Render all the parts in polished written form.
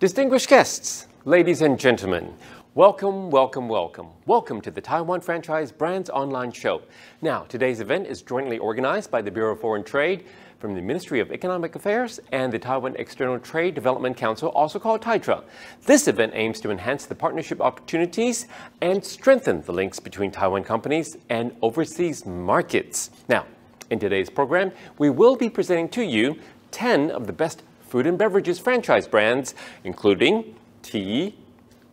Distinguished guests, ladies and gentlemen, welcome to the Taiwan Franchise Brands Online Show. Now, today's event is jointly organized by the Bureau of Foreign Trade from the Ministry of Economic Affairs and the Taiwan External Trade Development Council, also called TAITRA. This event aims to enhance the partnership opportunities and strengthen the links between Taiwan companies and overseas markets. Now, in today's program, we will be presenting to you 10 of the best food and beverages franchise brands, including tea,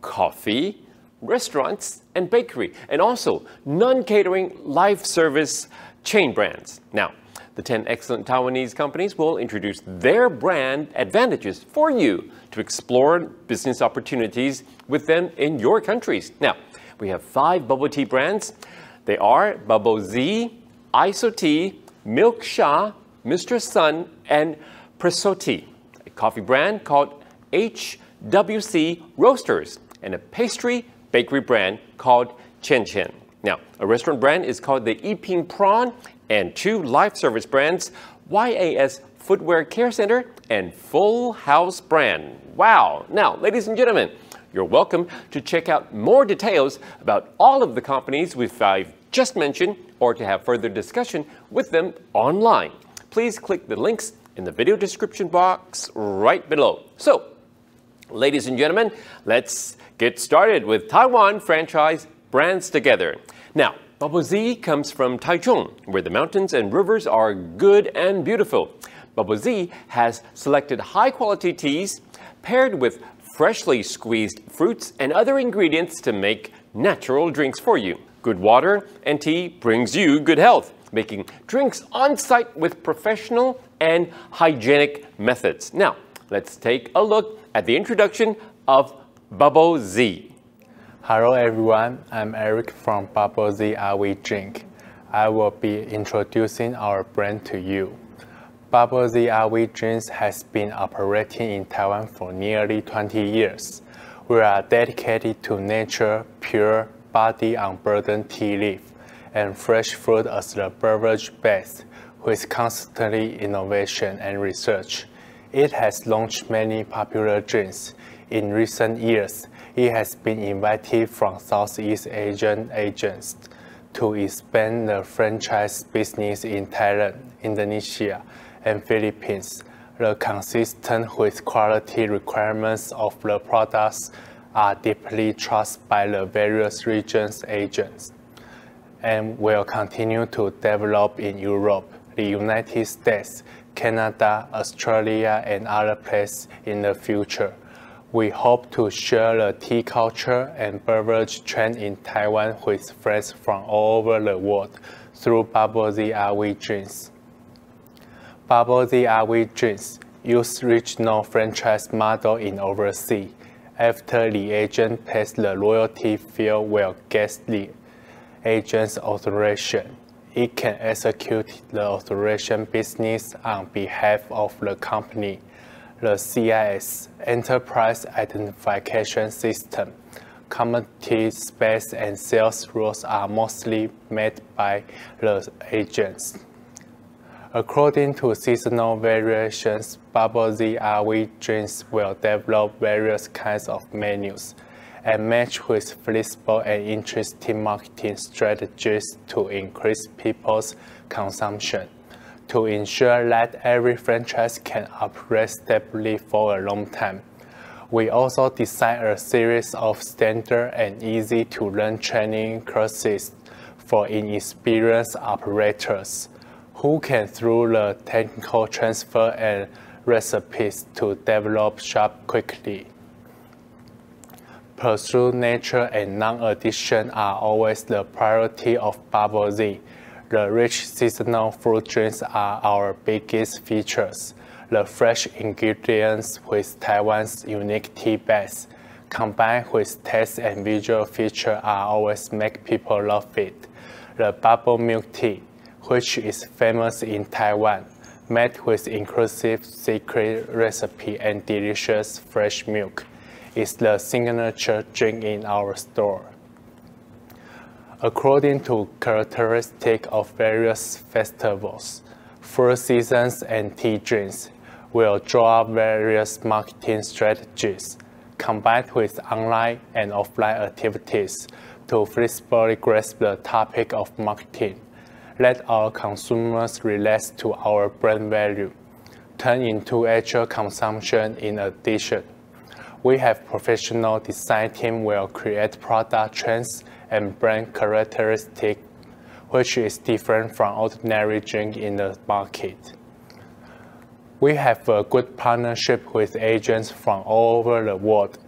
coffee, restaurants, and bakery, and also non-catering live service chain brands. Now, the 10 excellent Taiwanese companies will introduce their brand advantages for you to explore business opportunities with them in your countries. Now, we have 5 bubble tea brands. They are Bubble Z, ITSO Tea, Milksha, Mr. Sun, and Presotea. A coffee brand called HWC Roasters, and a pastry bakery brand called QIANQIAN. Now, a restaurant brand is called the PRAWN, and 2 live service brands, Y.A.S Footwear Care Center and Full House brand. Wow! Now, ladies and gentlemen, you're welcome to check out more details about all of the companies I've just mentioned, or to have further discussion with them online. Please click the links in the video description box right below. So, ladies and gentlemen, let's get started with Taiwan Franchise Brands Together. Now, Bubble Z comes from Taichung, where the mountains and rivers are good and beautiful. Bubble Z has selected high-quality teas paired with freshly squeezed fruits and other ingredients to make natural drinks for you. Good water and tea brings you good health, making drinks on-site with professional and hygienic methods. Now, let's take a look at the introduction of Bubble Z. Hello everyone, I'm Eric from Bubble Z RV Drink. I will be introducing our brand to you. Bubble Z RV Drinks has been operating in Taiwan for nearly 20 years. We are dedicated to nature, pure, body unburdened tea leaf, and fresh fruit as the beverage base, with constantly innovation and research. It has launched many popular drinks. In recent years, it has been invited from Southeast Asian agents to expand the franchise business in Thailand, Indonesia, and Philippines. The consistent with quality requirements of the products are deeply trusted by the various regions agents, and will continue to develop in Europe, the United States, Canada, Australia, and other places in the future. We hope to share the tea culture and beverage trend in Taiwan with friends from all over the world through Bubble Z RV Drinks. Bubble Z RV Drinks use regional franchise model in overseas. After the agent pays the royalty fee will get the agent's authorization. It can execute the authorization business on behalf of the company. The CIS, Enterprise Identification System, commodity space and sales rules are mostly made by the agents. According to seasonal variations, Bubble Z RV Drinks will develop various kinds of menus and match with flexible and interesting marketing strategies to increase people's consumption. To ensure that every franchise can operate stably for a long time, we also designed a series of standard and easy-to-learn training courses for inexperienced operators who can, through the technical transfer and recipes, to develop shop quickly. Pursue nature and non-addiction are always the priority of Bubble Z. The rich seasonal fruit drinks are our biggest features. The fresh ingredients with Taiwan's unique tea base, combined with taste and visual feature, are always make people love it. The bubble milk tea, which is famous in Taiwan, made with inclusive secret recipe and delicious fresh milk, is the signature drink in our store. According to characteristics of various festivals, fruit seasons, and tea drinks, will draw up various marketing strategies combined with online and offline activities to flexibly grasp the topic of marketing. Let our consumers relate to our brand value, turn into actual consumption. In addition, we have professional design team will create product trends and brand characteristics, which is different from ordinary drink in the market. We have a good partnership with agents from all over the world.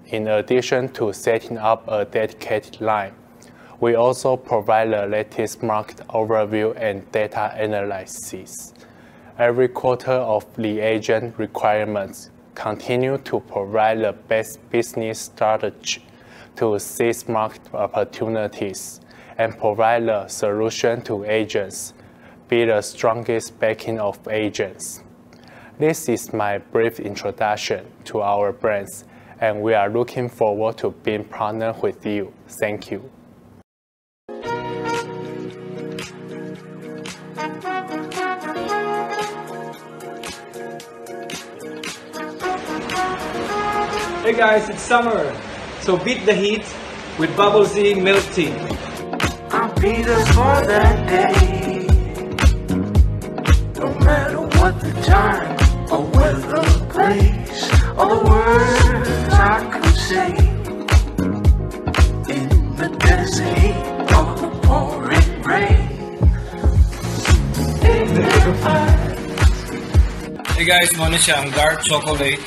In addition to setting up a dedicated line, we also provide the latest market overview and data analysis. Every quarter of the agent requirements continue to provide the best business strategy to seize market opportunities and provide the solution to agents, be the strongest backing of agents. This is my brief introduction to our brands, and we are looking forward to being partnered with you. Thank you. Hey guys, it's summer, so beat the heat with Bubble Z milk tea. I'll be there for that day, no matter what the time or whether the place or the words I could say. In the desert heat or the pouring rain. Hey guys, muna siyang dark chocolate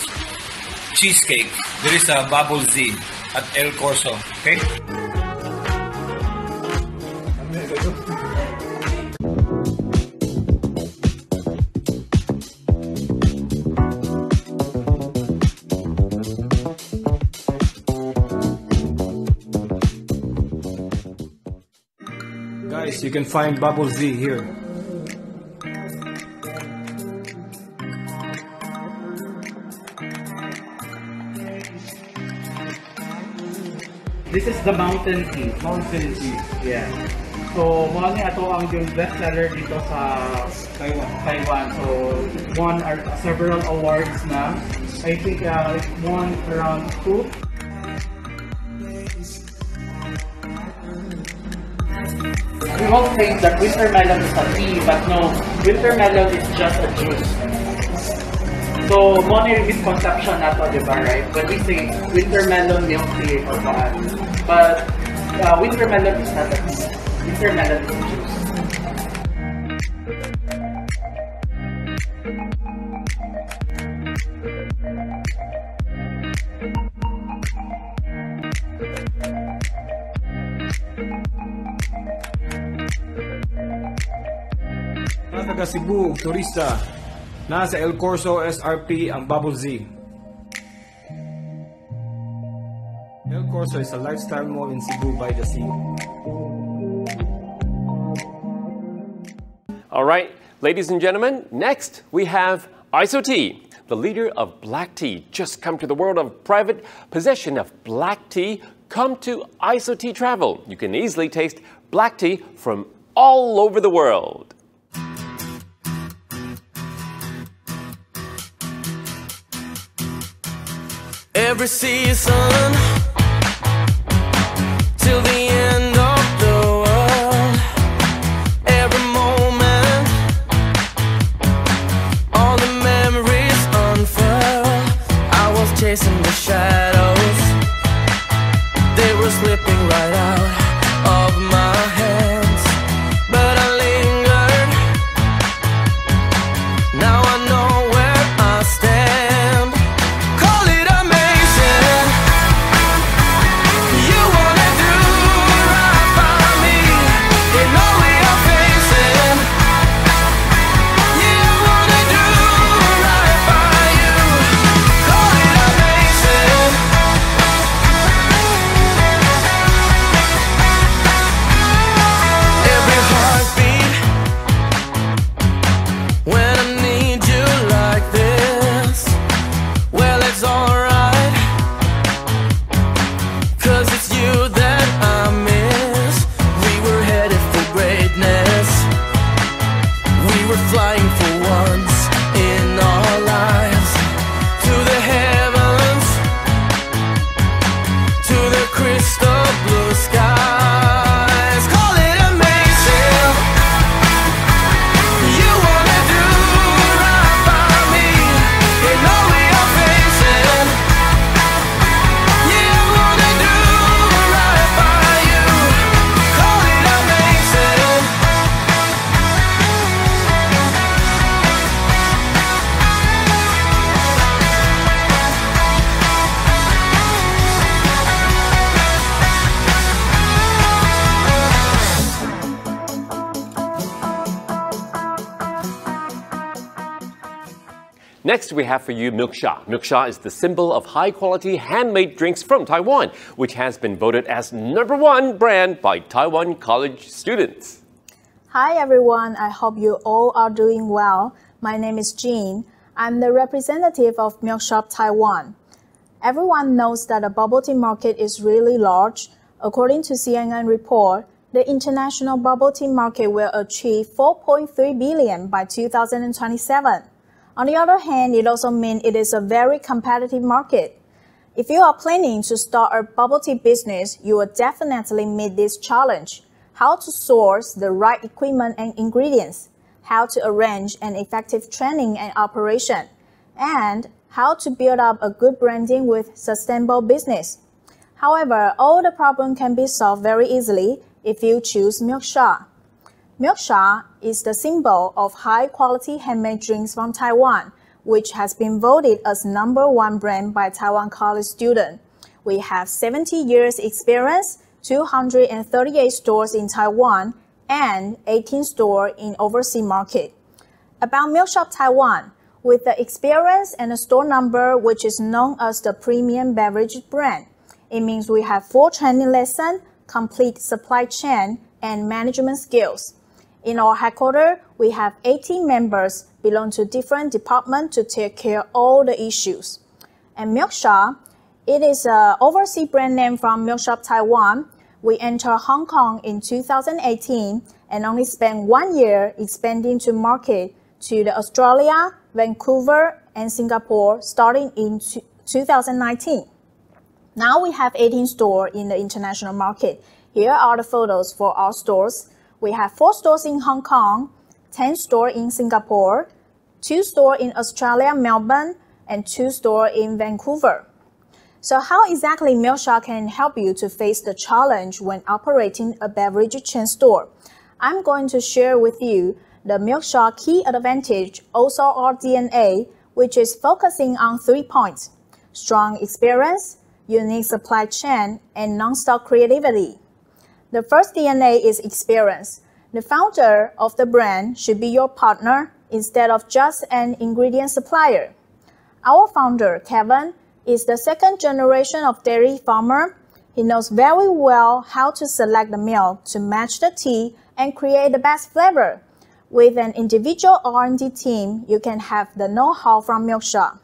cheesecake. There is a Bubble Z at El Corso, okay? Guys, you can find Bubble Z here. This is the mountain tea. Mountain tea. Yeah. So, mo ni ato ang yung best seller dito sa Taiwan. So, it won several awards na. I think it won around 2. We all think that winter melon is a tea, but no, winter melon is just a juice. So, mo ni misconception nato, di ba, right? When we say winter melon milk tea or what, but winter melon is not a tea. Winter melon is a juice. Mga taga Cebu, turista, nasa El Corso SRP ang Bubble Z. El Corso is a lifestyle mall in Cebu by the sea. All right, ladies and gentlemen, next we have ITSO Tea, the leader of black tea. Just come to the world of private possession of black tea. Come to ITSO Tea Travel. You can easily taste black tea from all over the world. Every season till the end of the world, every moment, all the memories unfurl. I was chasing the shadows, they were slipping right out of my hands, but I lingered. Now I know where I stand. Call it amazing. You wanna do right by me, they know we are facing. You wanna do right by you. Call it amazing. Next, we have for you Milksha. Milksha is the symbol of high-quality handmade drinks from Taiwan, which has been voted as #1 brand by Taiwan college students. Hi everyone, I hope you all are doing well. My name is Jean. I'm the representative of Milksha Taiwan. Everyone knows that the bubble tea market is really large. According to QIAN report, the international bubble tea market will achieve 4.3 billion by 2027. On the other hand, it also means it is a very competitive market. If you are planning to start a bubble tea business, you will definitely meet this challenge. How to source the right equipment and ingredients, how to arrange an effective training and operation, and how to build up a good branding with sustainable business. However, all the problems can be solved very easily if you choose Milksha. Milksha is the symbol of high-quality handmade drinks from Taiwan, which has been voted as #1 brand by Taiwan college students. We have 70 years experience, 238 stores in Taiwan, and 18 stores in overseas market. About Milksha Taiwan, with the experience and the store number which is known as the premium beverage brand, it means we have full training lesson, complete supply chain, and management skills. In our headquarters, we have 18 members belong to different departments to take care of all the issues. And Milksha, it is an overseas brand name from Milksha Taiwan. We entered Hong Kong in 2018 and only spent 1 year expanding to market to the Australia, Vancouver, and Singapore starting in 2019. Now we have 18 stores in the international market. Here are the photos for our stores. We have 4 stores in Hong Kong, 10 stores in Singapore, 2 stores in Australia, Melbourne, and 2 stores in Vancouver. So how exactly Milksha can help you to face the challenge when operating a beverage chain store? I'm going to share with you the Milksha key advantage, also our DNA, which is focusing on 3 points: strong experience, unique supply chain, and non-stop creativity. The first DNA is experience. The founder of the brand should be your partner instead of just an ingredient supplier. Our founder, Kevin, is the 2nd generation of dairy farmer. He knows very well how to select the milk to match the tea and create the best flavor. With an individual R&D team, you can have the know-how from Milksha.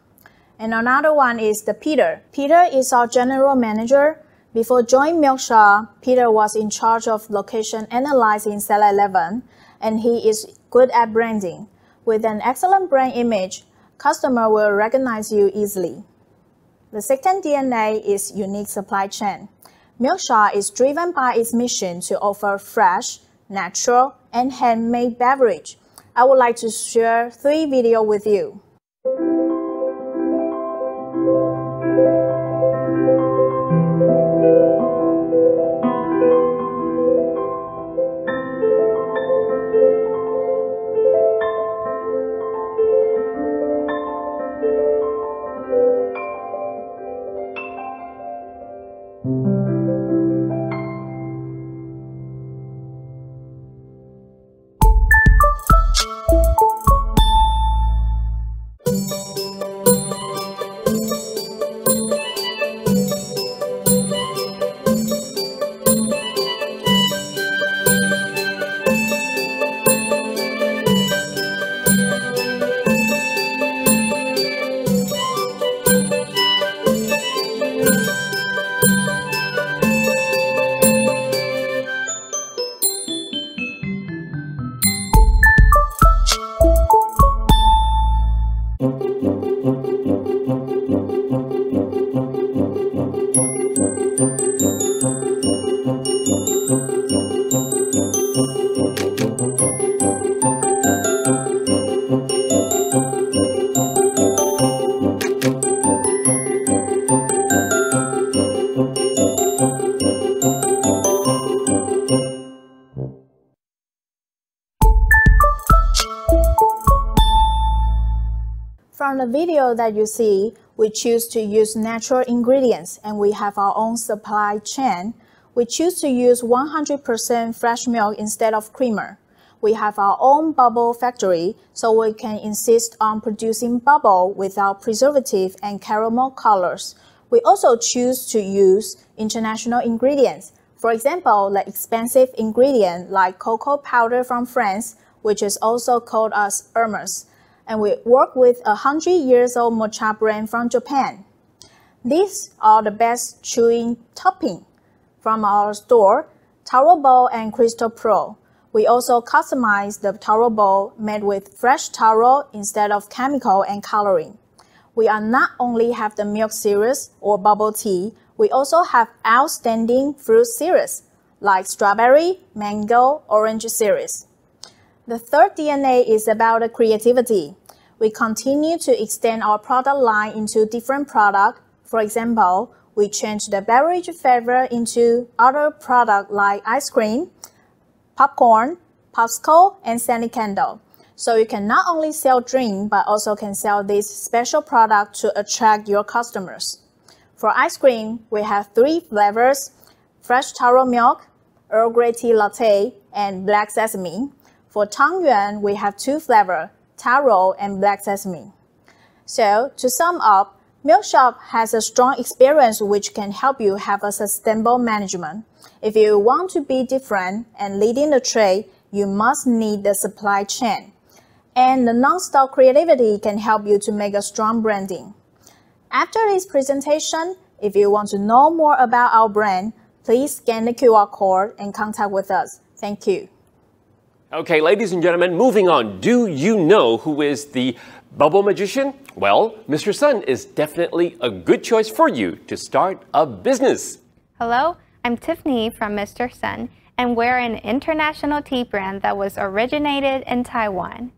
And another one is the Peter. Peter is our general manager. Before joining Milksha, Peter was in charge of location analysis in 7-Eleven, and he is good at branding. With an excellent brand image, customer will recognize you easily. The second DNA is unique supply chain. Milksha is driven by its mission to offer fresh, natural, and handmade beverage. I would like to share 3 videos with you. From the video that you see, we choose to use natural ingredients and we have our own supply chain. We choose to use 100% fresh milk instead of creamer. we have our own bubble factory, so we can insist on producing bubble without preservative and caramel colors. We also choose to use international ingredients. For example, the expensive ingredient like cocoa powder from France, which is also called as Hermes. And we work with a 100-year-old matcha brand from Japan. These are the best chewing topping from our store, Taro Bowl and Crystal Pro. We also customize the taro bowl made with fresh taro instead of chemical and coloring. We are not only have the milk series or bubble tea, we also have outstanding fruit series like strawberry, mango, orange series. The third DNA is about the creativity. We continue to extend our product line into different products. For example, we changed the beverage flavor into other products like ice cream, popcorn, popsicle, and scented candle. So you can not only sell drink, but also can sell this special product to attract your customers. For ice cream, we have 3 flavors: fresh taro milk, Earl Grey tea latte, and black sesame. For tangyuan, we have 2 flavors, taro and black sesame. So to sum up, Milkshop has a strong experience which can help you have a sustainable management. If you want to be different and leading the trade, you must need the supply chain. And the non-stop creativity can help you to make a strong branding. After this presentation, if you want to know more about our brand, please scan the QR code and contact with us. Thank you. Okay, ladies and gentlemen, moving on. Do you know who is the bubble magician? Well, Mr. Sun is definitely a good choice for you to start a business. Hello, I'm Tiffany from Mr. Sun, and we're an international tea brand that was originated in Taiwan.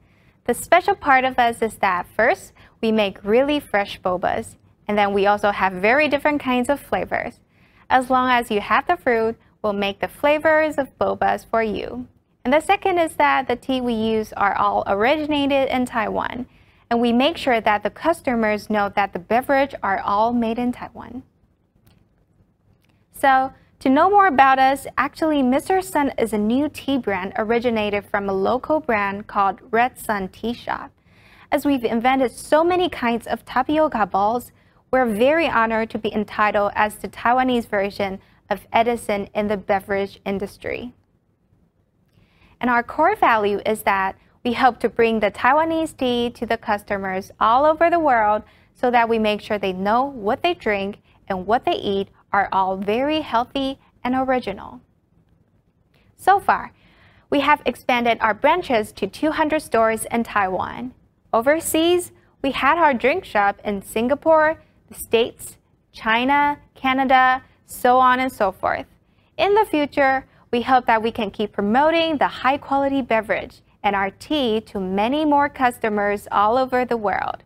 The special part of us is that first, we make really fresh bobas, and then we also have very different kinds of flavors. As long as you have the fruit, we'll make the flavors of bobas for you. And the second is that the tea we use are all originated in Taiwan, and we make sure that the customers know that the beverage are all made in Taiwan. So, to know more about us, actually Mr. Sun is a new tea brand originated from a local brand called Red Sun Tea Shop. As we've invented so many kinds of tapioca balls, we're very honored to be entitled as the Taiwanese version of Edison in the beverage industry. And our core value is that we hope to bring the Taiwanese tea to the customers all over the world so that we make sure they know what they drink and what they eat are all very healthy and original. So far, we have expanded our branches to 200 stores in Taiwan. Overseas, we had our drink shop in Singapore, the States, China, Canada, so on and so forth. In the future, we hope that we can keep promoting the high-quality beverage and our tea to many more customers all over the world.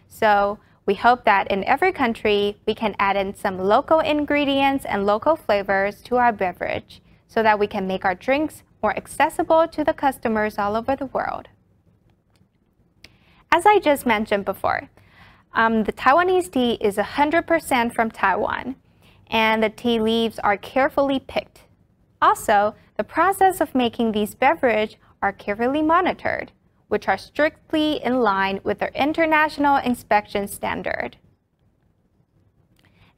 So, we hope that in every country, we can add in some local ingredients and local flavors to our beverage so that we can make our drinks more accessible to the customers all over the world. As I just mentioned before, the Taiwanese tea is 100% from Taiwan, and the tea leaves are carefully picked. Also, the process of making these beverages are carefully monitored, which are strictly in line with their international inspection standard.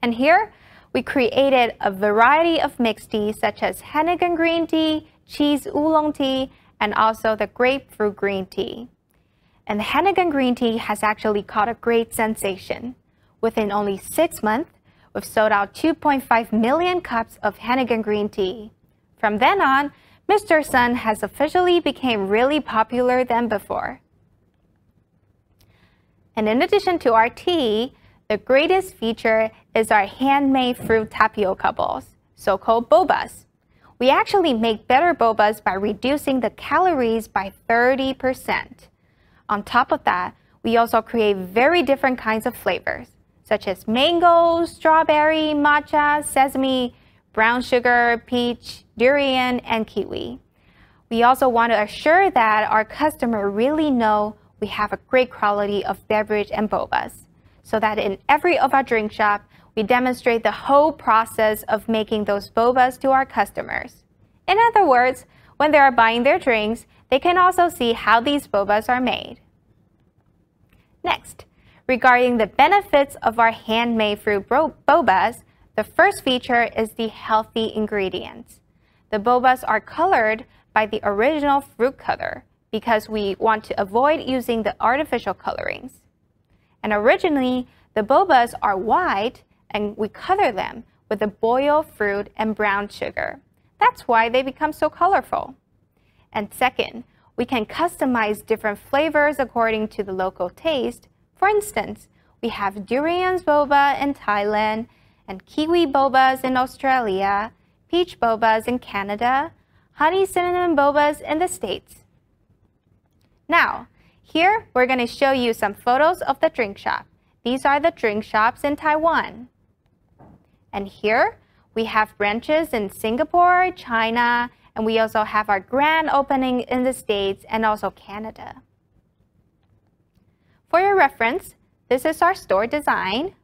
And here, we created a variety of mixed teas such as Hennigan green tea, cheese oolong tea, and also the grapefruit green tea. And the Hennigan green tea has actually caught a great sensation. Within only 6 months, we've sold out 2.5 million cups of Hennigan green tea. From then on, Mr. Sun has officially become really popular than before. And in addition to our tea, the greatest feature is our handmade fruit tapioca balls, so-called bobas. We actually make better bobas by reducing the calories by 30%. On top of that, we also create very different kinds of flavors, such as mango, strawberry, matcha, sesame, brown sugar, peach, durian, and kiwi. We also want to assure that our customer really know we have a great quality of beverage and bobas, so that in every of our drink shop, we demonstrate the whole process of making those bobas to our customers. In other words, when they are buying their drinks, they can also see how these bobas are made. Next, regarding the benefits of our handmade fruit bobas, the first feature is the healthy ingredients. The bobas are colored by the original fruit color because we want to avoid using the artificial colorings. And originally, the bobas are white and we color them with the boiled fruit and brown sugar. That's why they become so colorful. And second, we can customize different flavors according to the local taste. For instance, we have durian boba in Thailand and kiwi bobas in Australia, peach bobas in Canada, honey cinnamon bobas in the States. Now, here we're going to show you some photos of the drink shop. These are the drink shops in Taiwan. And here we have branches in Singapore, China, and we also have our grand opening in the States and also Canada. For your reference, this is our store design.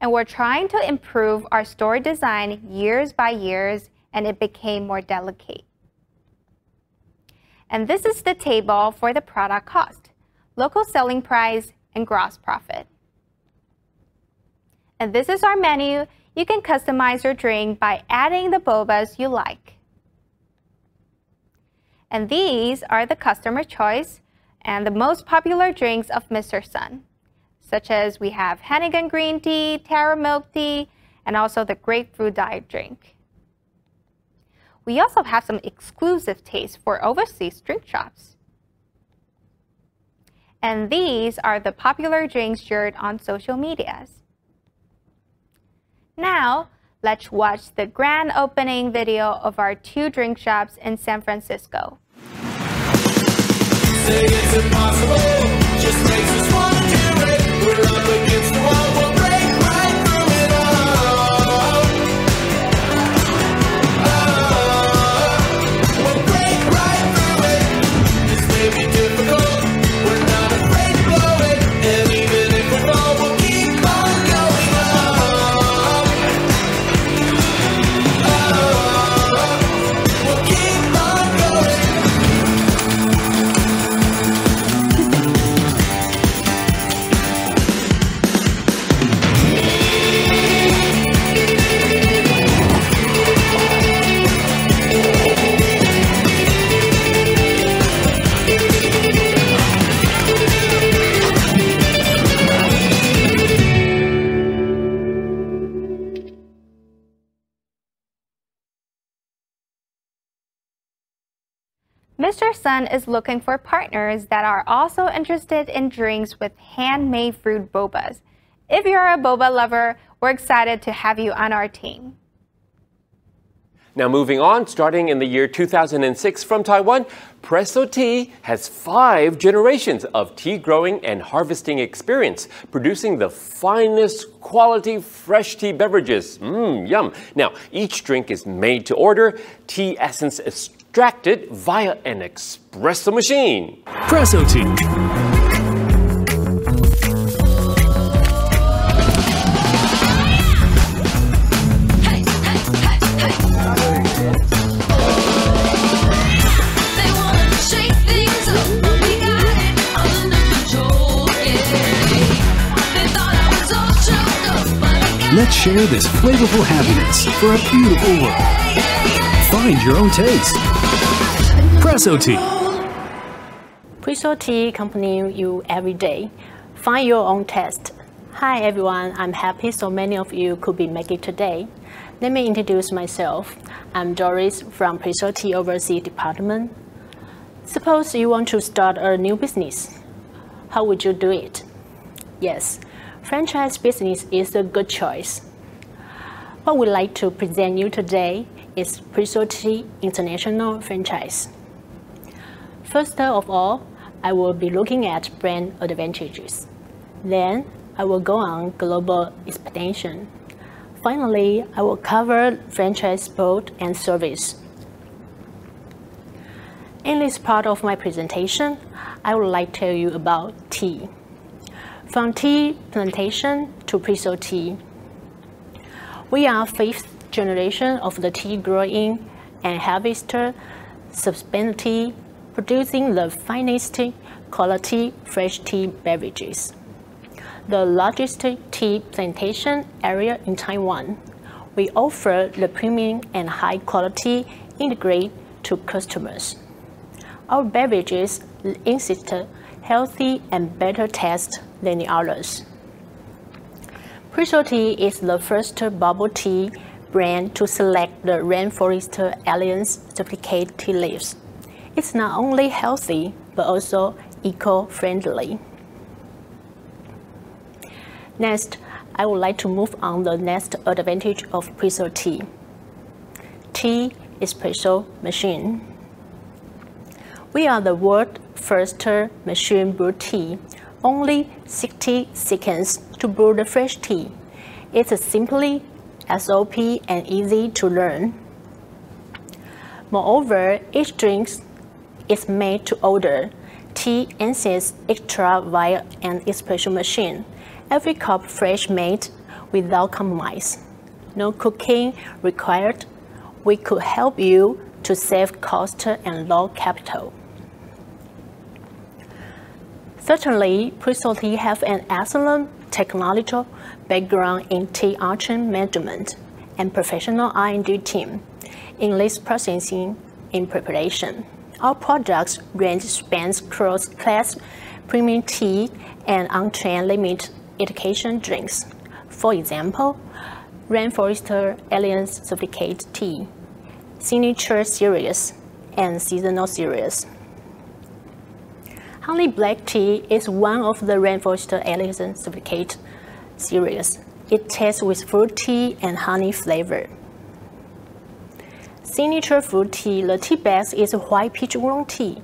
And we're trying to improve our store design years by years, and it became more delicate. And this is the table for the product cost, local selling price, and gross profit. And this is our menu. You can customize your drink by adding the bobas you like. And these are the customer choice and the most popular drinks of Mr. Sun, such as we have Hennigan green tea, taro milk tea, and also the grapefruit diet drink. We also have some exclusive tastes for overseas drink shops. And these are the popular drinks shared on social medias. Now, let's watch the grand opening video of our 2 drink shops in San Francisco. Say it's impossible, just makes us want to do it. We're up against the wall, we'll break right through it all. We'll break right through it. This may be difficult, we're not afraid to blow it. And even if we fall, we'll keep on going up. We'll keep on going. Mr. Sun is looking for partners that are also interested in drinks with handmade fruit bobas. If you're a boba lover, we're excited to have you on our team. Now moving on, starting in the year 2006 from Taiwan, Presotea has 5 generations of tea growing and harvesting experience, producing the finest quality fresh tea beverages. Yum. Now, each drink is made to order, tea essence extracted via an espresso machine. Presotea. Let's share this flavorful happiness for a beautiful world. Find your own taste. Presotea. Presotea accompany you every day. Find your own taste. Hi everyone, I'm happy so many of you could be making today. Let me introduce myself. I'm Doris from Presotea Overseas Department. Suppose you want to start a new business. How would you do it? Yes, franchise business is a good choice. What we'd like to present you today is Presotea International Franchise. First of all, I will be looking at brand advantages. Then, I will go on global expansion. Finally, I will cover franchise support and service. In this part of my presentation, I would like to tell you about tea. From tea plantation to Presotea. We are 5th generation of the tea growing and harvester sustainability, producing the finest quality fresh tea beverages. The largest tea plantation area in Taiwan, we offer the premium and high quality integrated to customers. Our beverages insist healthy and better taste than the others. Presotea is the first bubble tea brand to select the Rainforest Alliance certificate tea leaves. It's not only healthy, but also eco-friendly. Next, I would like to move on the next advantage of Presotea. Tea espresso machine. We are the world's first machine brew tea. Only 60 seconds to brew the fresh tea. It's simply SOP and easy to learn. Moreover, each drink is made to order. Tea enters extra via an espresso machine. Every cup fresh made without compromise. No cooking required. We could help you to save cost and low capital. Certainly, Presotea have an excellent technological background in tea archive management and professional R&D team in leaf processing in preparation. Our products range spans cross-class premium tea and on-trend limit education drinks. For example, Rainforest Alliance certificate tea, signature series, and seasonal series. Honey black tea is one of the Rainforest Alliance certificate series. It tastes with fruity and honey flavor. Signature fruit tea, the tea base is white peach oolong tea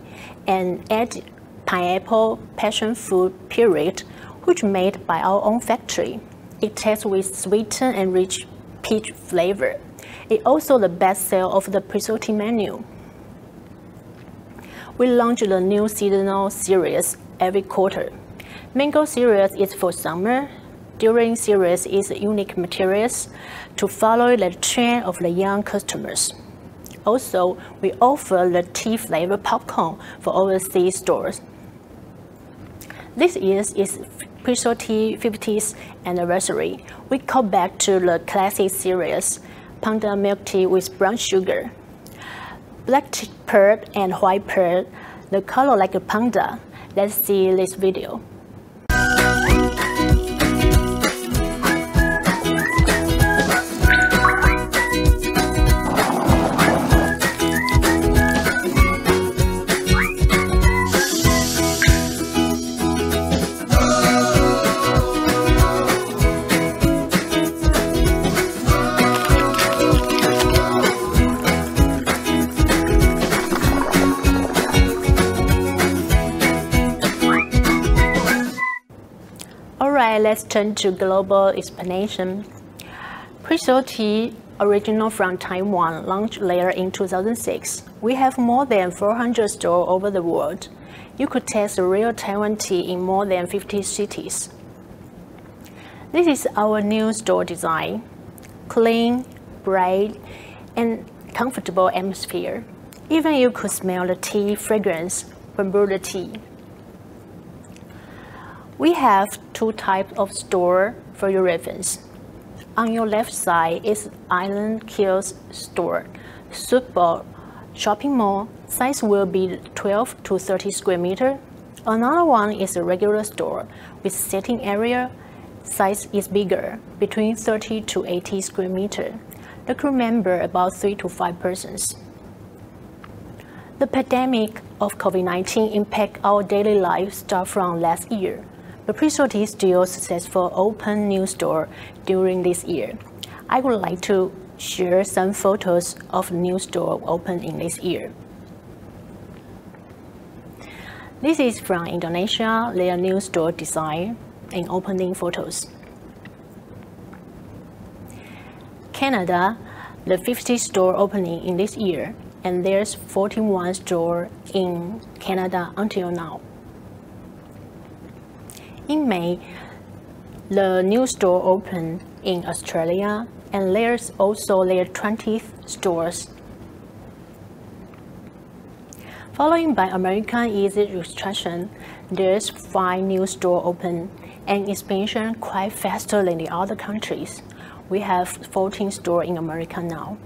and add pineapple passion fruit puree, which made by our own factory. It tastes with sweet and rich peach flavor. It's also the best seller of the Presotea menu. We launch the new seasonal series every quarter. Mango series is for summer. During series is unique materials to follow the trend of the young customers. Also, we offer the tea flavor popcorn for overseas stores. This year is Presotea 50th anniversary. We call back to the classic series, Panda milk tea with brown sugar. Black pearl and white pearl, the color like a panda. Let's see this video. Let's turn to global expansion. Presotea, original from Taiwan, launched later in 2006. We have more than 400 stores over the world. You could taste real Taiwan tea in more than 50 cities. This is our new store design. Clean, bright, and comfortable atmosphere. Even you could smell the tea fragrance when brew the tea. We have two types of store for your reference. On your left side is Island Kiosk store, super shopping mall. Size will be 12 to 30 square meter. Another one is a regular store with sitting area. Size is bigger, between 30 to 80 square meter. The crew member about 3 to 5 persons. The pandemic of COVID-19 impact our daily life start from last year. But Presotea still successful open new store during this year. I would like to share some photos of new store open in this year. This is from Indonesia, their new store design and opening photos. Canada, the 50 store opening in this year, and there's 41 store in Canada until now. In May, the new store opened in Australia, and there's also their 20th stores. Following by American easy restriction, there's 5 new stores open and expansion quite faster than the other countries. We have 14 stores in America now.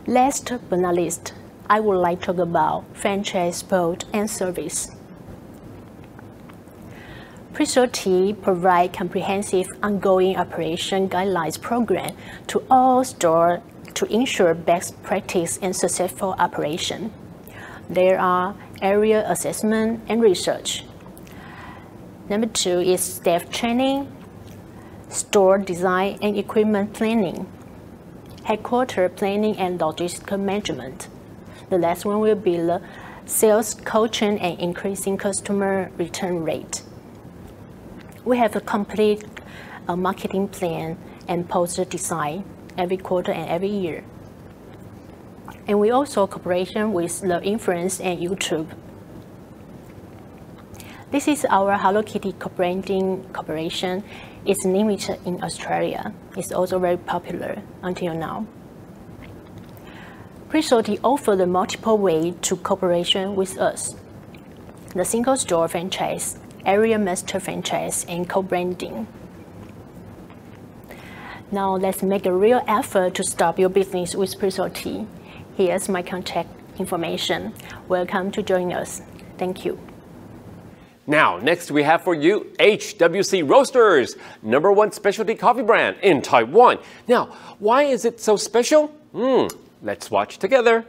Last but not least, I would like to talk about franchise support and service. Presotea provides comprehensive ongoing operation guidelines program to all stores to ensure best practice and successful operation. There are area assessment and research. Number 2 is staff training, store design and equipment planning, headquarter planning and logistical management. The last one will be the sales coaching and increasing customer return rate. We have a complete marketing plan and poster design every quarter and every year. And we also cooperation with the influence and YouTube. This is our Hello Kitty co-branding cooperation. It's limited in Australia. It's also very popular until now. Presotea offers the multiple ways to cooperation with us. The single store franchise, area master franchise, and co-branding. Now let's make a real effort to start your business with Presotea. Here's my contact information. Welcome to join us. Thank you. Now, next we have for you HWC Roasters, #1 specialty coffee brand in Taiwan. Now, why is it so special? Let's watch together. "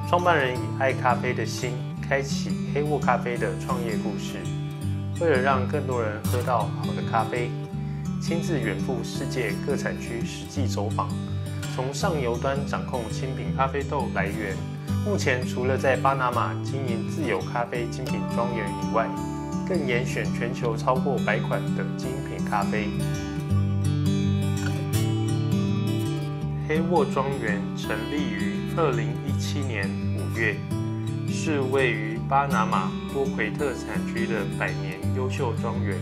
创办人以爱咖啡的心，开启黑沃咖啡的创业故事。为了让更多人喝到好的咖啡，亲自远赴世界各产区实际走访。从上游端掌控精品咖啡豆来源，目前除了在巴拿马经营自有咖啡精品庄园以外，更严选全球超过100款的精品咖啡。黑沃庄园成立于2017年5月，是位于巴拿马多奎特产区的100年优秀庄园，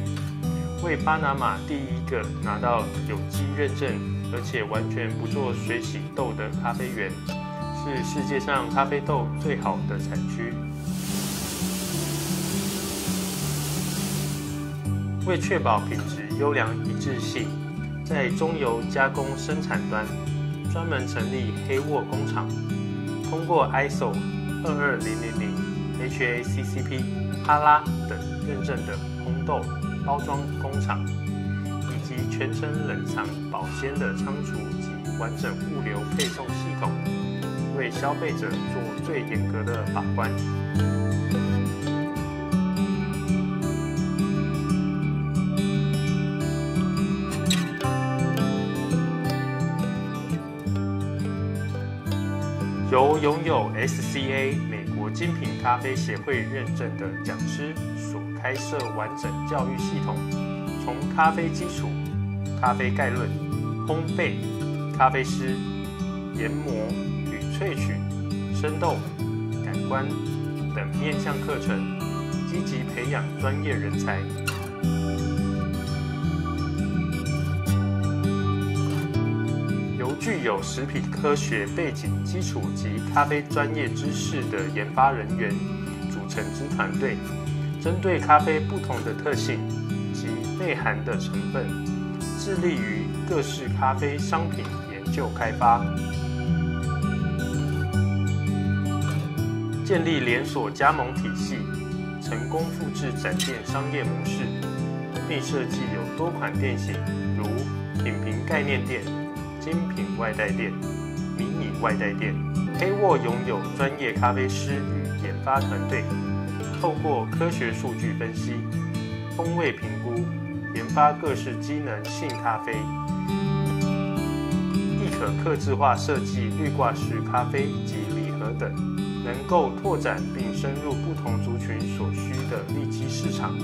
为巴拿马第一个拿到有机认证，而且完全不做水洗豆的咖啡园，是世界上咖啡豆最好的产区。为确保品质优良一致性，在中游加工生产端专门成立黑沃工厂，通过 ITSO 22000、HACCP、哈拉等认证的烘豆、包装工厂，以及全程冷藏保鲜的仓储及完整物流配送系统，为消费者做最严格的把关。由拥有 SCA 美国精品咖啡协会认证的讲师所开设完整教育系统，从咖啡基础、咖啡概论、烘焙、咖啡师、研磨与萃取、生豆、感官等面向课程，积极培养专业人才。具有食品科学背景基础及咖啡专业知识的研发人员组成之团队，针对咖啡不同的特性及内含的成分，致力于各式咖啡商品研究开发，建立连锁加盟体系，成功复制展店商业模式，并设计有多款店型，如品评概念店、精品外带店、迷你外带店。黑沃拥有专业咖啡师与研发团队，透过科学数据分析、风味评估，研发各式机能性咖啡，亦可客制化设计滤挂式咖啡及礼盒等，能够拓展并深入不同族群所需的利基市场。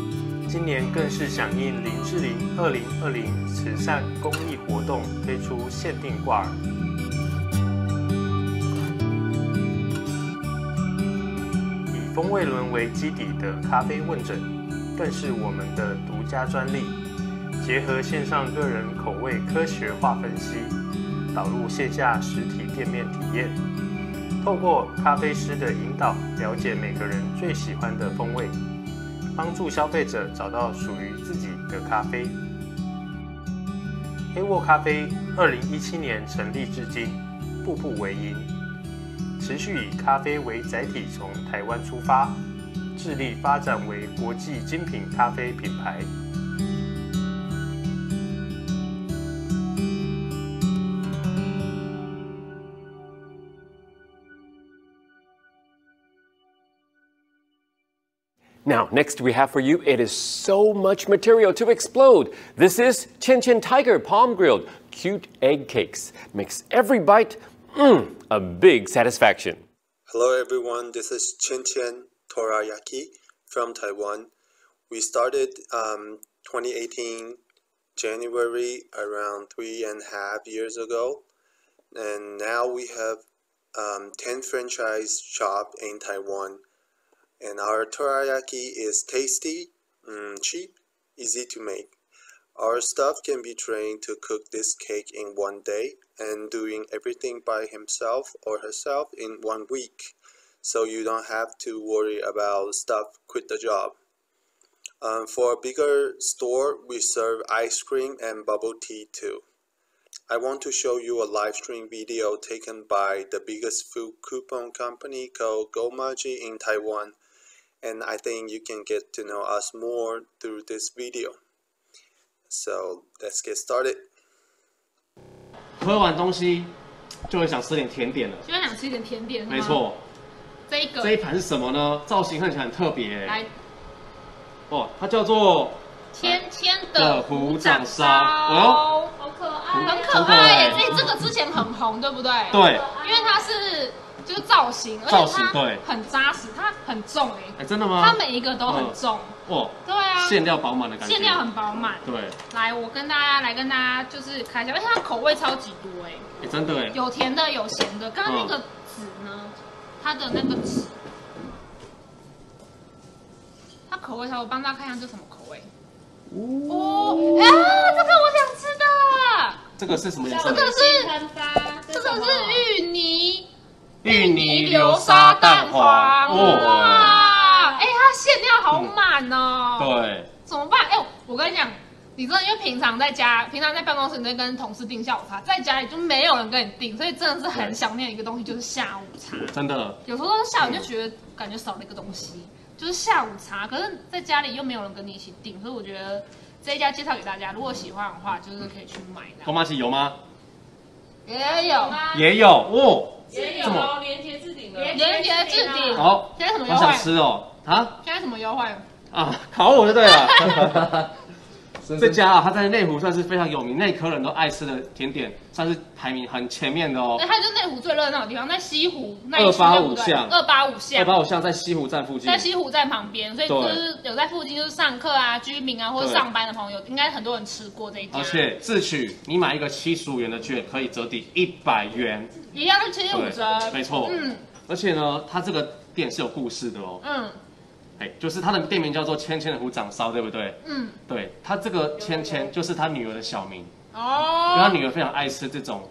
今年更是响应0至0 2020慈善公益活动，推出限定挂耳。以风味轮为基底的咖啡问诊，更是我们的独家专利。结合线上个人口味科学化分析，导入线下实体店面体验，透过咖啡师的引导，了解每个人最喜欢的风味，帮助消费者找到属于自己的咖啡。黑沃咖啡2017年成立至今，步步为营，持续以咖啡为载体，从台湾出发，致力发展为国际精品咖啡品牌。Now, next we have for you, it is so much material to explode. This is Chen Chen Tiger Palm Grilled Cute Egg Cakes. Makes every bite, a big satisfaction. Hello everyone, this is Chen Chen Torayaki from Taiwan. We started 2018 January, around 3.5 years ago. And now we have 10 franchise shops in Taiwan. And our teriyaki is tasty, cheap, easy to make. Our staff can be trained to cook this cake in 1 day and doing everything by himself or herself in 1 week. So you don't have to worry about staff quit the job. For a bigger store, we serve ice cream and bubble tea too. I want to show you a live stream video taken by the biggest food coupon company called Gomaji in Taiwan. And I think you can get to know us more through this video. So let's get started. 喝完东西就会想吃点甜点了，就会想吃一点甜点。没错，这一盘是什么呢？造型看起来很特别。来，哦，它叫做千千的虎掌烧。哦，好可爱，很可爱耶！这个之前很红，对不对？对，因为它是。就是造型，而且它很扎实，它很重哎。真的吗？它每一个都很重。哇。对啊。馅料饱满的感觉。馅料很饱满。对。来，我跟大家就是开一下，而且它口味超级多哎。真的哎。有甜的，有咸的。刚刚那个籽呢？它的那个籽，它口味超多，我帮大家看一下这什么口味。哦。啊，这个我想吃的。这个是什么颜色？这个是芋泥。芋泥流沙蛋黄，哇！哎，它馅料好满哦。对。怎么办？哎，我跟你讲，你真的因为平常在办公室你在跟同事订下午茶，在家里就没有人跟你订，所以真的是很想念一个东西，就是下午茶。真的。有时候下午就觉得感觉少了一个东西，就是下午茶。可是在家里又没有人跟你一起订，所以我觉得这一家介绍给大家，如果喜欢的话，就是可以去买的。红麻吉有吗？也有。也有哦。也有连接置顶的，连接置顶。好，现在什么优惠？好想吃哦！啊？现在什么优惠？啊，考我就对了。这家啊，它在内湖算是非常有名，内科人都爱吃的甜点，算是排名很前面的哦。对，它就是内湖最热闹的地方，在西湖那285巷，285巷在西湖站附近，在西湖站旁边，所以就是有在附近就是上课啊、居民啊或者上班的朋友，应该很多人吃过这一家。而且自取你买一个75元的券，可以折抵100元，一样是75折，没错。而且呢，它这个店是有故事的哦。就是它的店名叫做千千的虎掌烧，对不对？对，它这个千千就是他女儿的小名哦，因为他女儿非常爱吃这种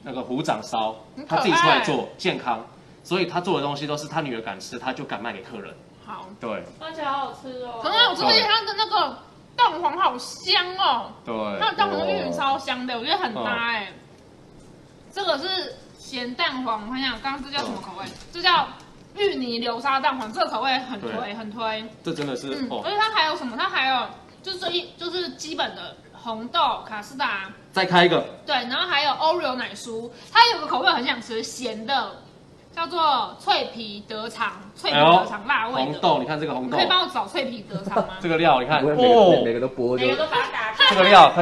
那个虎掌烧，他自己出来做健康，所以他做的东西都是他女儿敢吃，他就敢卖给客人。好，对，而且好好吃哦，很好吃，而且它的那个蛋黄好香哦，对，它的蛋黄跟芋泥超香的，我觉得很搭哎。这个是咸蛋黄，我看一下，刚刚这叫什么口味？这叫芋泥流沙蛋黄，这个口味很推，这真的是而且它还有什么？它还有就是基本的红豆卡士达，再开一个，对，然后还有 Oreo 奶酥，它有个口味很想吃咸的，叫做脆皮德肠，脆皮德肠辣味的红豆，你看这个红豆，可以帮我找脆皮德肠吗？这个料你看，每个都剥，每个都把它打开，这个料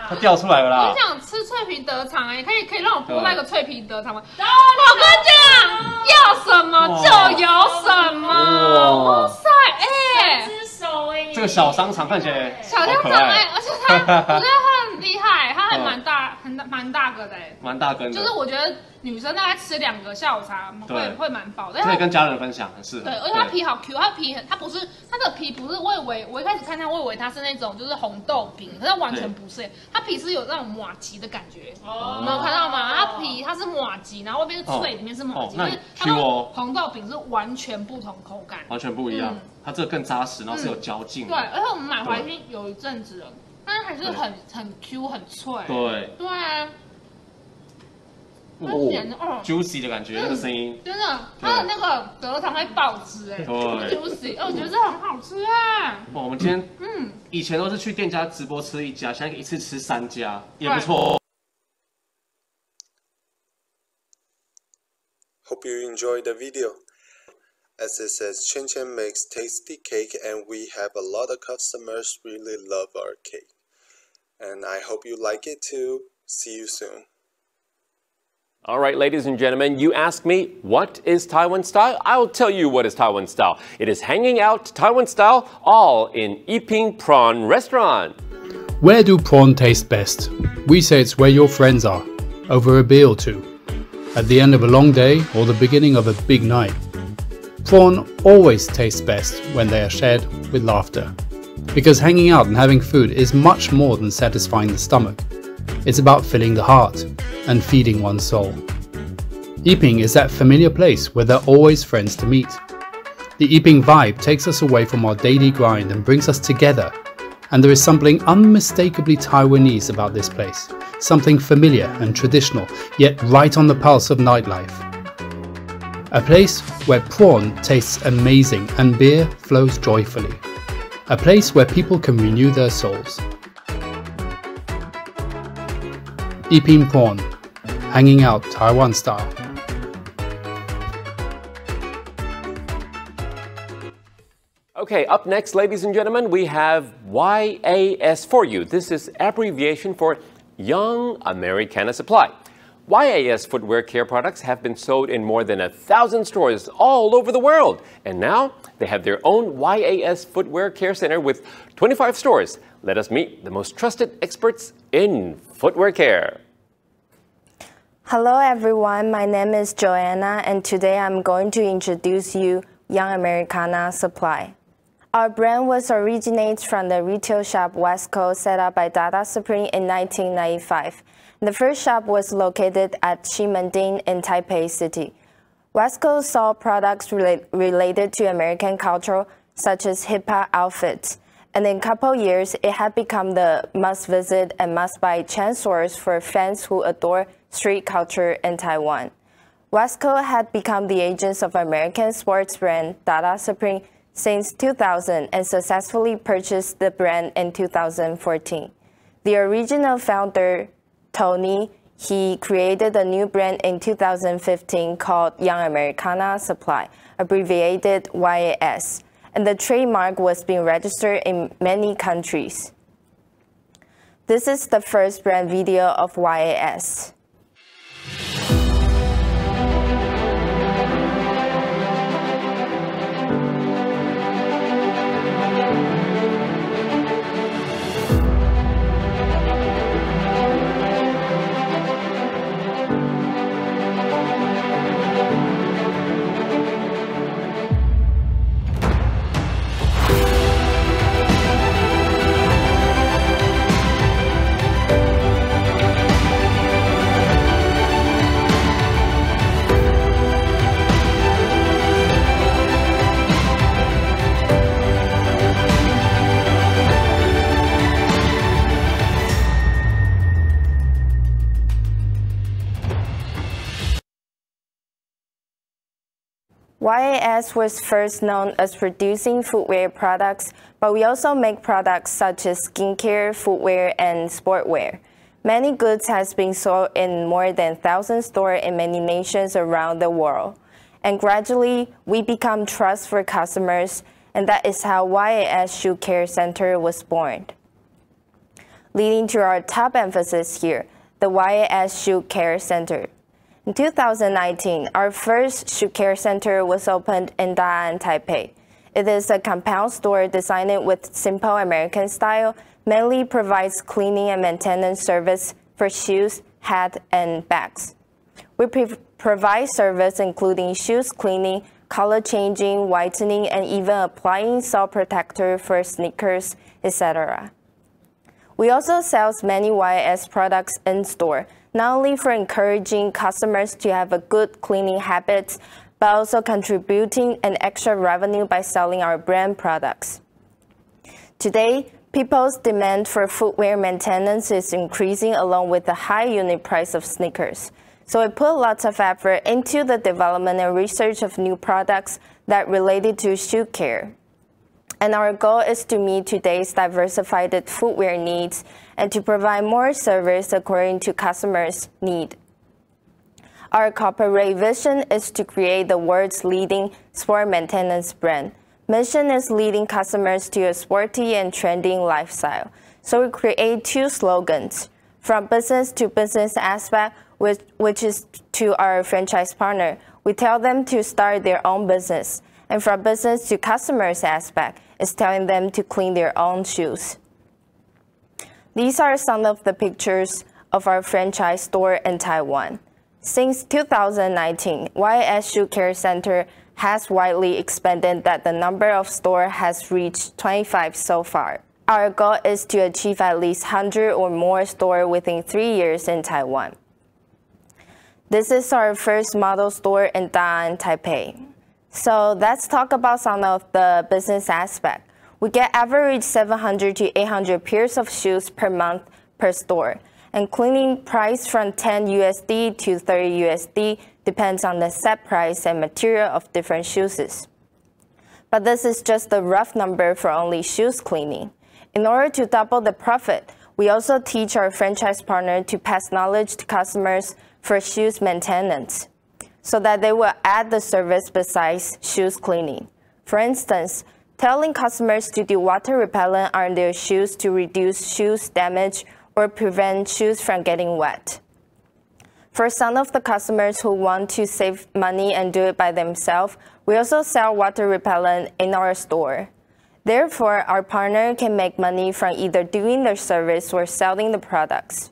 它掉出来了啦！我很想吃脆皮德肠哎，可以让我剥那个脆皮德肠吗？我跟你讲，要什么就有什么！哇塞，哎，这个小商场看起来小商场哎，而且我觉得它很厉害，它还蛮大很蛮大个的哎，蛮大根的。就是我觉得女生大概吃2个下午茶会蛮饱的。可以跟家人分享，很适合。对，而且它皮好 Q， 它的皮不是我一开始看它，我以为它是那种就是红豆饼，可是它完全不是，它皮是有那种麻糬的感觉。哦，有没有看到吗？它是麻糬，然后外面是脆，里面是麻糬，那 Q 哦。红豆饼是完全不同口感，完全不一样。它这个更扎实，然后是有嚼劲。对，而且我们买回来已经有一阵子了。但是还是很 Q 很脆，对啊，juicy 的感觉，那个声音，真的，它的那个隔汤会爆汁哎，juicy，我觉得这很好吃哎。我们今天以前都是去店家直播吃1家，现在一次吃3家，也不错。Hope you enjoyed the video. As it says, QIANQIAN makes tasty cake and we have a lot of customers really love our cake. And I hope you like it too. See you soon. All right, ladies and gentlemen, you ask me, what is Taiwan style? I'll tell you what is Taiwan style. It is hanging out Taiwan style, all in Yiping Prawn Restaurant. Where do prawn taste best? We say it's where your friends are, over a beer or two, at the end of a long day or the beginning of a big night. Prawn always tastes best when they are shared with laughter. Because hanging out and having food is much more than satisfying the stomach. It's about filling the heart and feeding one's soul. Yiping is that familiar place where there are always friends to meet. The Yiping vibe takes us away from our daily grind and brings us together. And there is something unmistakably Taiwanese about this place. Something familiar and traditional, yet right on the pulse of nightlife. A place where prawn tastes amazing and beer flows joyfully. A place where people can renew their souls. Yiping Prawn, hanging out Taiwan style. Okay, up next, ladies and gentlemen, we have Y.A.S. for you. This is abbreviation for Young Americana Supply. Y.A.S. footwear care products have been sold in more than 1,000 stores all over the world. And now they have their own Y.A.S. footwear care center with 25 stores. Let us meet the most trusted experts in footwear care. Hello everyone, my name is Joanna and today I'm going to introduce you Young Americana Supply. Our brand was originates from the retail shop West Coast set up by Dada Supreme in 1995. The first shop was located at Ximending in Taipei City. West Coast saw products related to American culture, such as hip-hop outfits, and in a couple years, it had become the must-visit and must-buy chain stores for fans who adore street culture in Taiwan. West Coast had become the agents of American sports brand Dada Supreme since 2000 and successfully purchased the brand in 2014. The original founder, Tony, he created a new brand in 2015 called Young Americana Supply, abbreviated Y.A.S, and the trademark was being registered in many countries. This is the first brand video of Y.A.S. Y.A.S was first known as producing footwear products, but we also make products such as skincare, footwear, and sportwear. Many goods has been sold in more than 1,000 stores in many nations around the world. And gradually, we become trust for customers, and that is how Y.A.S Shoe Care Center was born. Leading to our top emphasis here, the Y.A.S Shoe Care Center. In 2019, our first shoe care center was opened in Da'an, Taipei. It is a compound store designed with simple American style, mainly provides cleaning and maintenance service for shoes, hats, and bags. We provide service including shoes cleaning, color changing, whitening, and even applying salt protector for sneakers, etc. We also sell many Y.A.S products in store, not only for encouraging customers to have a good cleaning habits, but also contributing an extra revenue by selling our brand products. Today, people's demand for footwear maintenance is increasing along with the high unit price of sneakers. So we put lots of effort into the development and research of new products that related to shoe care. And our goal is to meet today's diversified footwear needs and to provide more service according to customers' need. Our corporate vision is to create the world's leading sport maintenance brand. Mission is leading customers to a sporty and trending lifestyle. So we create two slogans, from business to business aspect, which is to our franchise partner. We tell them to start their own business. And from business to customers aspect is telling them to clean their own shoes. These are some of the pictures of our franchise store in Taiwan. Since 2019, Y.A.S Shoe Care Center has widely expanded that the number of stores has reached 25 so far. Our goal is to achieve at least 100 or more stores within 3 years in Taiwan. This is our first model store in Da'an, Taipei. So let's talk about some of the business aspect. We get average 700 to 800 pairs of shoes per month per store. And cleaning price from 10 USD to 30 USD depends on the set price and material of different shoes. But this is just a rough number for only shoes cleaning. In order to double the profit, we also teach our franchise partner to pass knowledge to customers for shoes maintenance, so that they will add the service besides shoes cleaning. For instance, telling customers to do water repellent on their shoes to reduce shoes damage or prevent shoes from getting wet. For some of the customers who want to save money and do it by themselves, we also sell water repellent in our store. Therefore, our partner can make money from either doing their service or selling the products.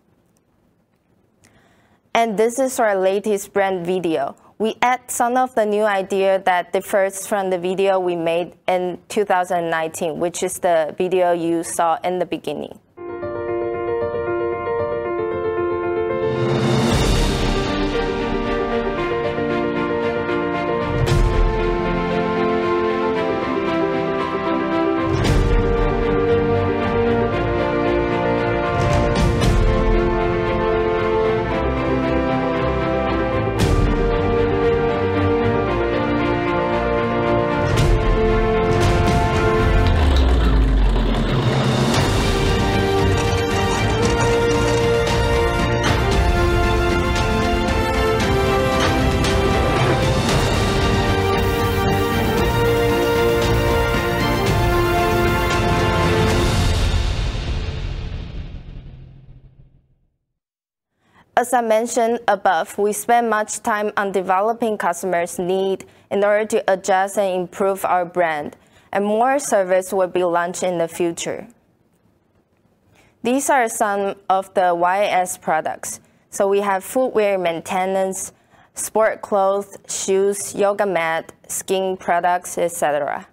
And this is our latest brand video. We add some of the new idea that differs from the video we made in 2019, which is the video you saw in the beginning. As I mentioned above, we spend much time on developing customers' need in order to adjust and improve our brand, and more service will be launched in the future. These are some of the Y.A.S products. So we have footwear maintenance, sport clothes, shoes, yoga mat, skin products, etc.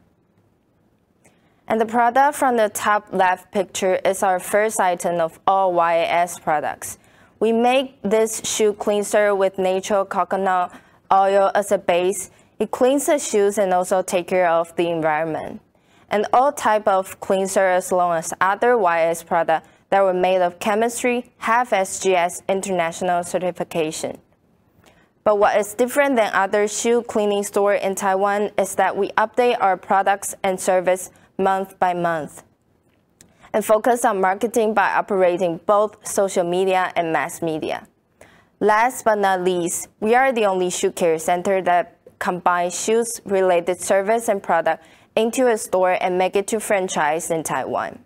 And the product from the top left picture is our first item of all Y.A.S products. We make this shoe cleanser with natural coconut oil as a base. It cleans the shoes and also takes care of the environment. And all type of cleanser as long as other Y.A.S products that were made of chemistry have HWC international certification. But what is different than other shoe cleaning stores in Taiwan is that we update our products and service month by month, and focus on marketing by operating both social media and mass media. Last but not least, we are the only shoe care center that combines shoes-related service and product into a store and make it to franchise in Taiwan.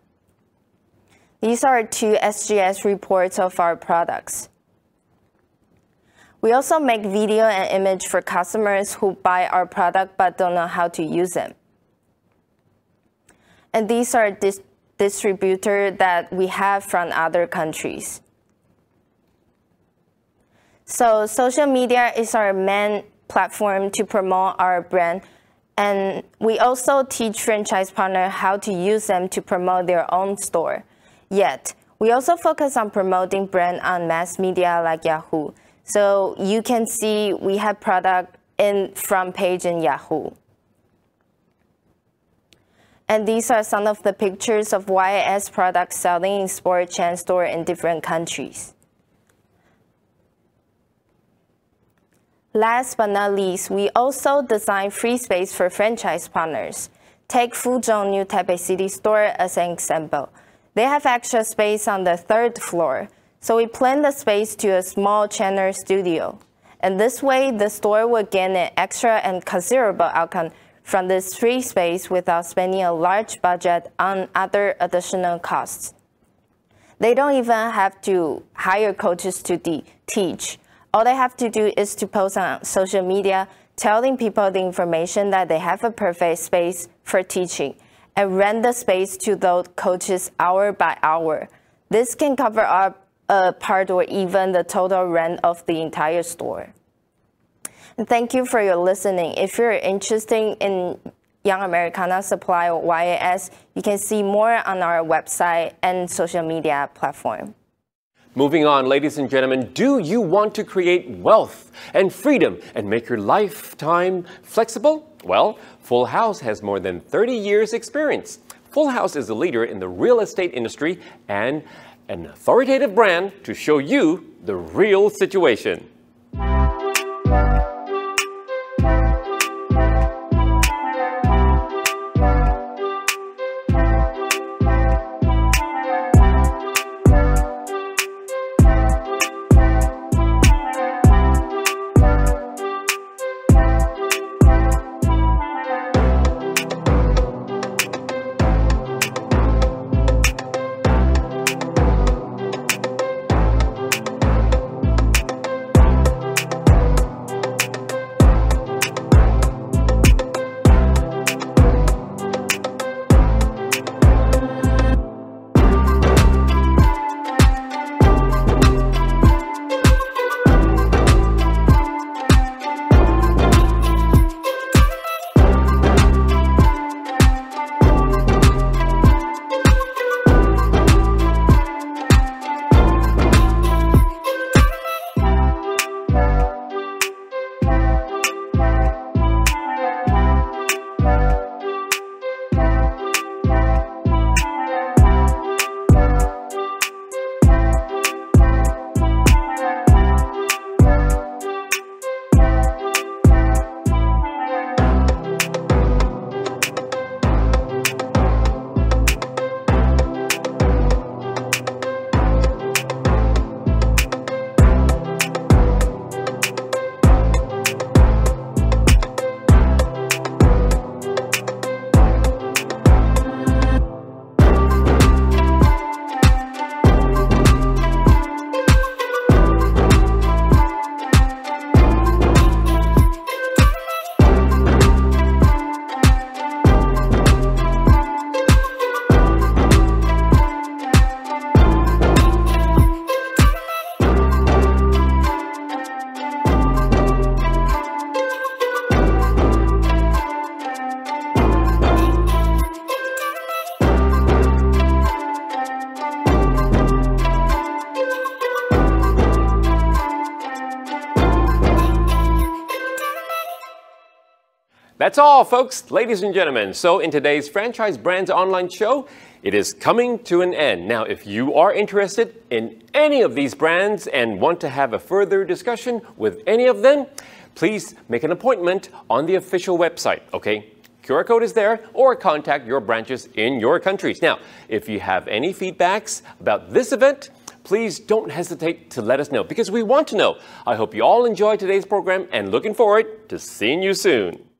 These are two HWC reports of our products. We also make video and image for customers who buy our product but don't know how to use them. And these are distributors that we have from other countries. So social media is our main platform to promote our brand. And we also teach franchise partners how to use them to promote their own store. Yet, we also focus on promoting brand on mass media like Yahoo. So you can see we have product in front page in Yahoo. And these are some of the pictures of Y.A.S products selling in sport chain store in different countries. Last but not least, we also design free space for franchise partners. Take Fuzhou New Taipei City store as an example. They have extra space on the 3rd floor, so we plan the space to a small channel studio. And this way, the store will gain an extra and considerable outcome from this free space without spending a large budget on other additional costs. They don't even have to hire coaches to teach. All they have to do is to post on social media, telling people the information that they have a perfect space for teaching, and rent the space to those coaches hour by hour. This can cover up a part or even the total rent of the entire store. And thank you for your listening. If you're interested in Young Americana Supply or Y.A.S, you can see more on our website and social media platform. Moving on, ladies and gentlemen, do you want to create wealth and freedom and make your lifetime flexible? Well, Full House has more than 30 years experience. Full House is a leader in the real estate industry and an authoritative brand to show you the real situation. That's all, folks, ladies and gentlemen. So in today's Franchise Brands Online Show, it is coming to an end. Now, if you are interested in any of these brands and want to have a further discussion with any of them, please make an appointment on the official website, okay? QR code is there, or contact your branches in your countries. Now, if you have any feedbacks about this event, please don't hesitate to let us know because we want to know. I hope you all enjoyed today's program and looking forward to seeing you soon.